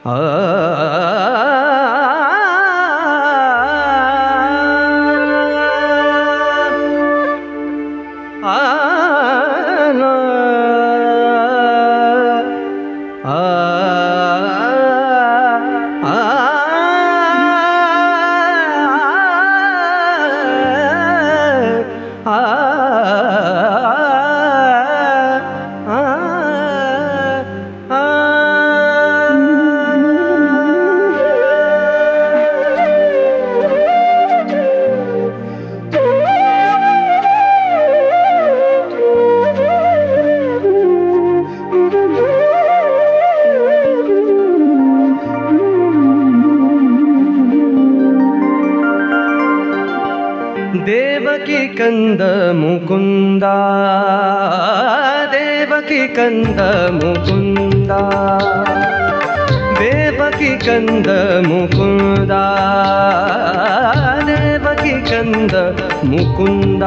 ಆ ದೇವಕಿ ಕಂದ ಮುಕುಂದ ದೇವಕಿ ಕಂದ ಮುಕುಂದ ದೇವಕಿ ಕಂದ ಮುಕುಂದ ದೇವಕಿ ಕಂದ ಮುಕುಂದ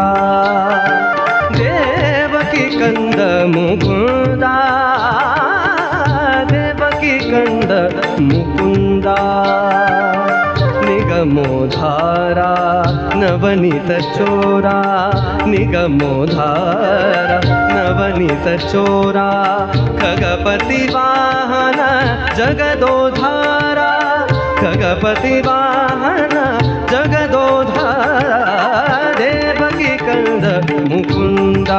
ದೇವಕಿ ಕಂದ ಮುಕುಂದ ದೇವಕಿ ಕಂದ ಮುಕುಂದ ನಿಗಮೋಧಾರ ನವನೀತ ಚೋರ ನಿಗಮೋಧಾರ ನವನೀತ ಚೋರ ಖಗಪತಿ ವಾಹನ ಜಗದೋಧಾರ ಖಗಪತಿ ವಾಹನ ಜಗದೋಧಾರ ದೇವಕಿ ಕಂದ ಮುಕುಂದ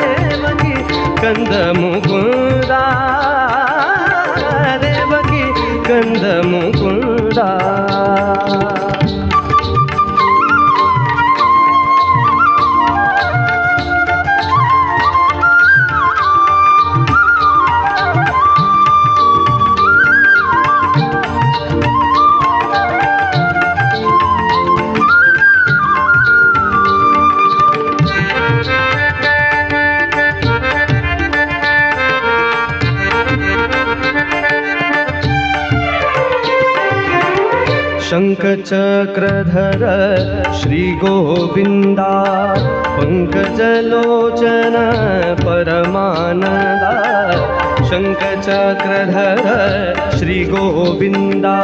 ದೇವಕಿ ಕಂದ ಮುಕುಂದ ದೇವಕಿ ಕಂದ ಮುಕುಂದ शङ्खचक्रधर श्रीगोविन्दा पङ्कजलोचन परमानन्दा शङ्खचक्रधर श्रीगोविन्दा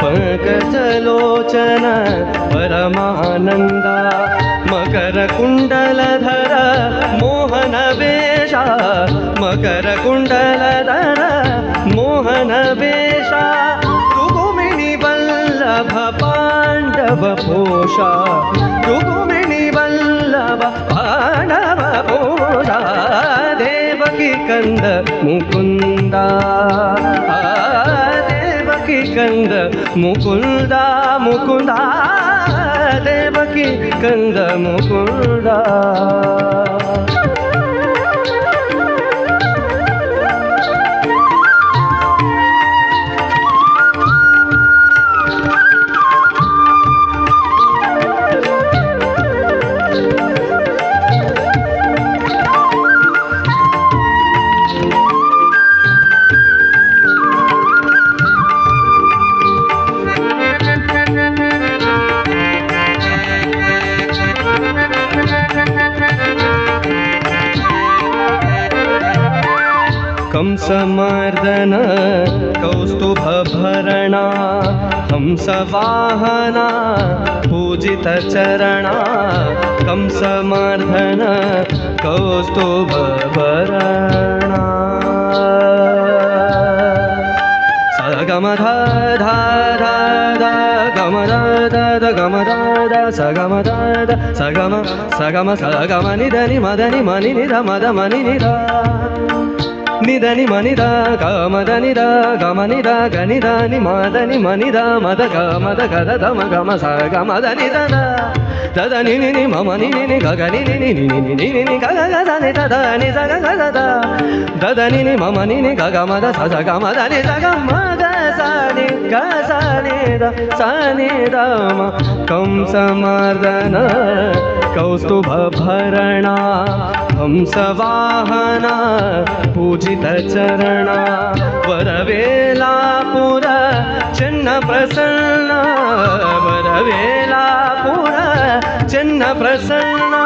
पङ्कजलोचन परमानन्दा मकरकुण्डलधर मोहनवेश मकरकुण्डलधर मोहनवेश पांडव पोषा रुक्मिणी वल्लभ पांडव पोषा देवकी कंद मुकुंदा देवकी कंद मुकुंदा मुकुंदा देवकी कंद मुकुंदा कंसमर्दन कौस्तुभभरणा हंसवाहना पूजितचरणा कंसमर्दन कौस्तुभभरणा सगम धा धा धा धा गम धा धा धा गम धा धा सगम धा धा सगम सगम सगम निधनि मदनि मनि निध मद मनि निध निधनि मनिध गमदनिध गमनिध गनिधनि मदनि मनिध मद गमद गद दम गम स गमदनिध ददनि नि मम नि नि गगनि नि नि नि नि नि गग गदनि ददनि स गग गद ददनि नि मम नि नि गगमद स स गमदनि स गमद सनि ग सनि द सनि द म कंसमर्दन कौस्तुभभरणा हंसवाहना पूजितचरणा वरवेलापुर चन्न प्रसन्न वरवेलापुर चन्न प्रसन्न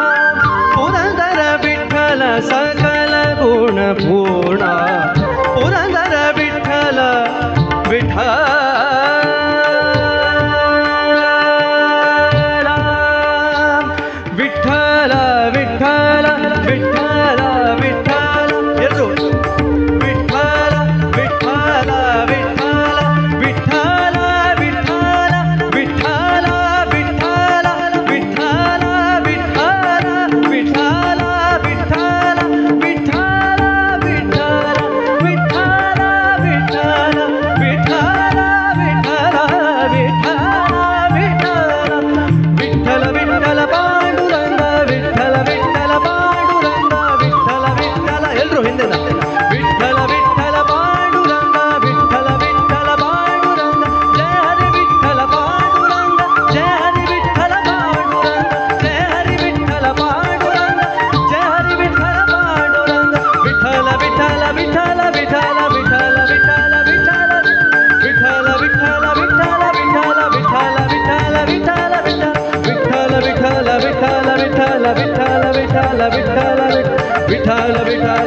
पुरंदर विठ्ठल सकल गुणपूर्णा पुरंदर विठ्ठल